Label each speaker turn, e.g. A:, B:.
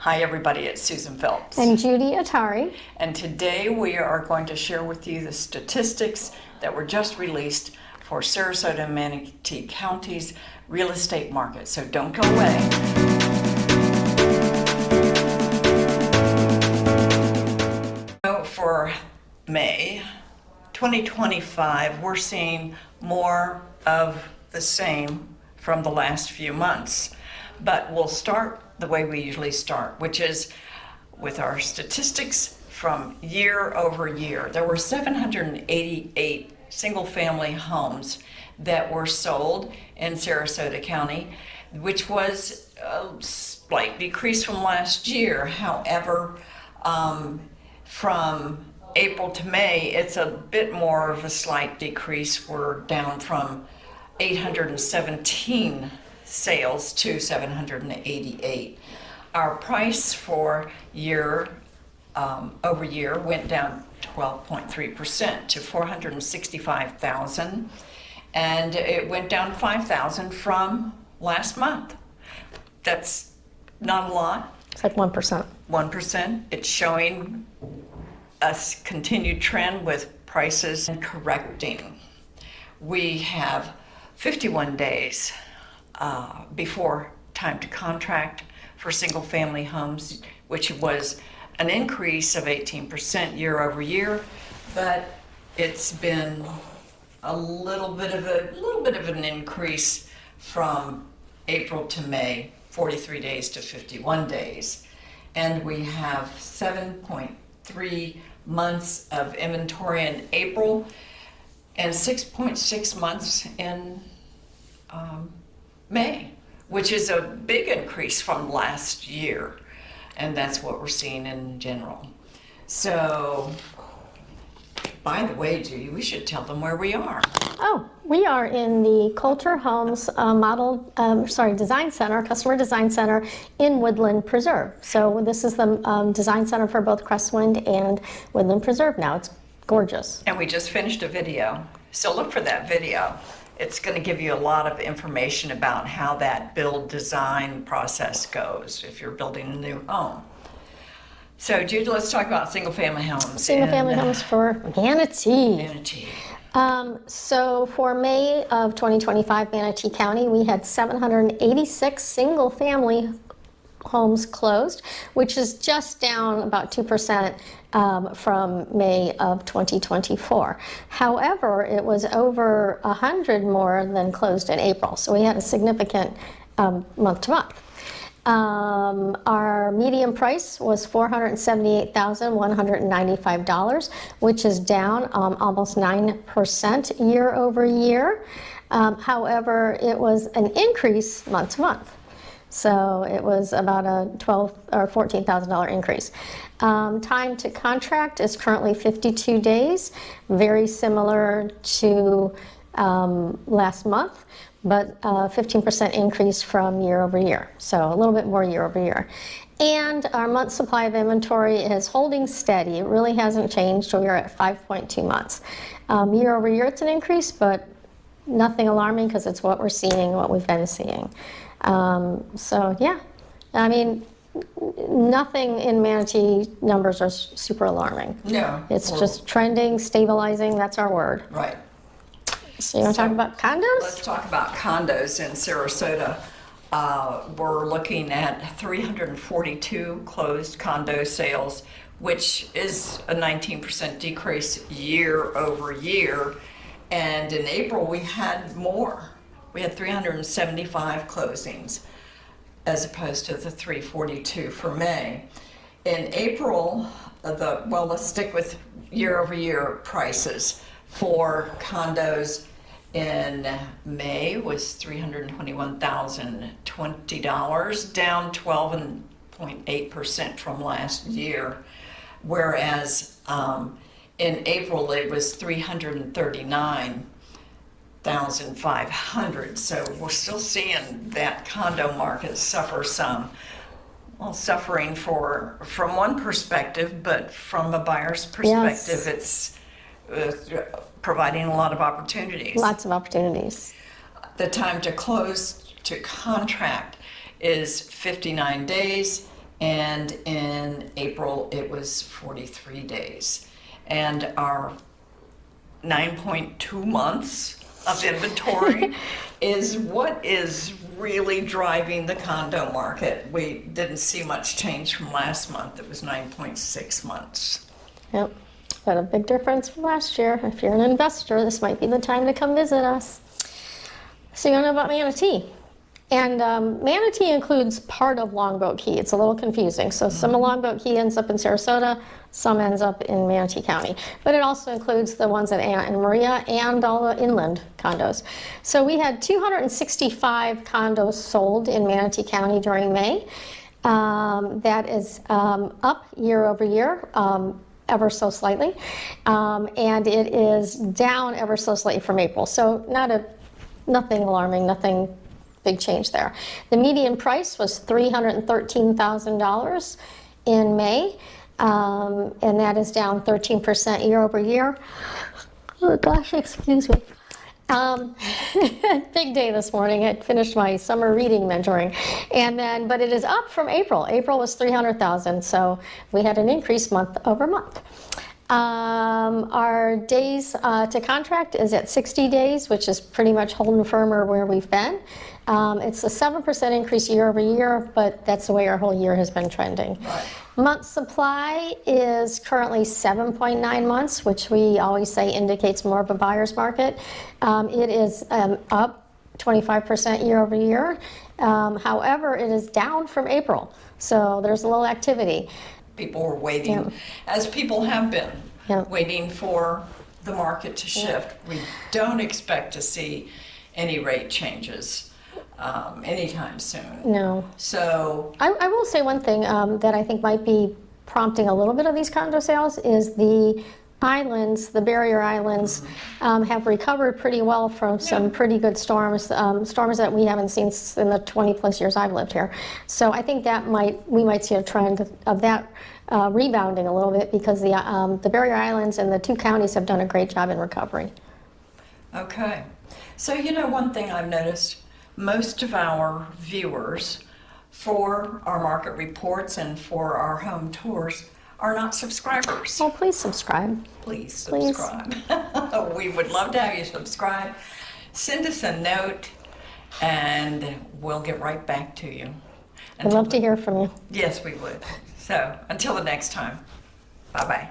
A: Hi everybody, it's Susan Phelps.
B: And Judy Atari.
A: And today we are going to share with you the statistics that were just released for Sarasota and Manatee Counties real estate market. So don't go away. For May 2025, we're seeing more of the same from the last few months. But we'll start the way we usually start, which is with our statistics from year over year. There were 788 single-family homes that were sold in Sarasota County, which was a slight decrease from last year. However, from April to May, it's a bit more of a slight decrease. We're down from 817 sales to 788. Our price for year over year went down 12.3% to $465,000, and it went down $5,000 from last month. That's not a lot.
B: It's like 1%.
A: 1%. It's showing a continued trend with prices correcting. We have 51 days before time to contract for single family homes, which was an increase of 18% year over year, but it's been a little bit of an increase from April to May, 43 days to 51 days. And we have 7.3 months of inventory in April and 6.6 months in May, which is a big increase from last year, and that's what we're seeing in general. So, by the way, Judy, we should tell them where we are.
B: Oh, we are in the Coulter Homes Design Center, Customer Design Center in Woodland Preserve. So this is the design center for both Crestwind and Woodland Preserve now. It's gorgeous.
A: And we just finished a video, so look for that video. It's going to give you a lot of information about how that build design process goes if you're building a new home. So, Jude, let's talk about single-family homes.
B: Single-family homes for Manatee.
A: Manatee.
B: So for May of 2025, Manatee County, we had 786 single-family homes closed, which is just down about 2% from May of 2024. However, it was over 100 more than closed in April, so we had a significant month-to-month. Our median price was $478,195, which is down almost 9% year over year. However, it was an increase month to month. So it was about a $12,000 or $14,000 increase. Time to contract is currently 52 days, very similar to last month, but 15% increase from year over year. So a little bit more year over year. And our month supply of inventory is holding steady. It really hasn't changed. We are at 5.2 months. Year over year, it's an increase, but nothing alarming because it's what we're seeing, what we've been seeing. So yeah, I mean, nothing in Manatee numbers are super alarming.
A: No.
B: It's just trending, stabilizing, that's our word.
A: Right.
B: So you want to talk about condos?
A: Let's talk about condos in Sarasota. We're looking at 342 closed condo sales, which is a 19% decrease year over year. And in April, we had more. We had 375 closings as opposed to the 342 for May. In April, let's stick with year over year prices for condos. In May was $321,020, down 12.8% from last year, whereas in April it was $339,500. So we're still seeing that condo market suffer some. Well, suffering from one perspective, but from a buyer's perspective,
B: Yes.
A: It's providing a lot of opportunities.
B: Lots of opportunities.
A: The time to close to contract is 59 days, and in April it was 43 days. And our 9.2 months of inventory is what is really driving the condo market. We didn't see much change from last month. It was 9.6 months.
B: Yep, but a big difference from last year. If you're an investor, this might be the time to come visit us. So you want to know about Manatee? And Manatee includes part of Longboat Key. It's a little confusing. So some of Longboat Key ends up in Sarasota, some ends up in Manatee County. But it also includes the ones at Anna and Maria and all the inland condos. So we had 265 condos sold in Manatee County during May. That is up year over year, ever so slightly. And it is down ever so slightly from April. So nothing alarming, nothing big change there. The median price was $313,000 in May, and that is down 13% year over year. Oh gosh, excuse me. Big day this morning. I finished my summer reading mentoring, but it is up from April. April was $300,000, so we had an increase month over month. Our days to contract is at 60 days, which is pretty much holding firmer where we've been. It's a 7% increase year over year, but that's the way our whole year has been trending.
A: Right.
B: Month supply is currently 7.9 months, which we always say indicates more of a buyer's market. It is up 25% year over year. However, it is down from April, so there's a little activity.
A: People were waiting, as people have been, waiting for the market to shift. We don't expect to see any rate changes anytime soon.
B: No.
A: So
B: I will say one thing that I think might be prompting a little bit of these condo sales is the islands, the barrier islands, have recovered pretty well from some pretty good storms, storms that we haven't seen in the 20 plus years I've lived here. So I think that we might see a trend of that rebounding a little bit, because the barrier islands and the two counties have done a great job in recovery.
A: okay. So one thing I've noticed, most of our viewers for our market reports and for our home tours are not subscribers.
B: Well, please subscribe.
A: Please subscribe. We would love to have you subscribe. Send us a note and we'll get right back to you.
B: I'd love to hear from you.
A: Yes, we would. So until the next time, bye-bye.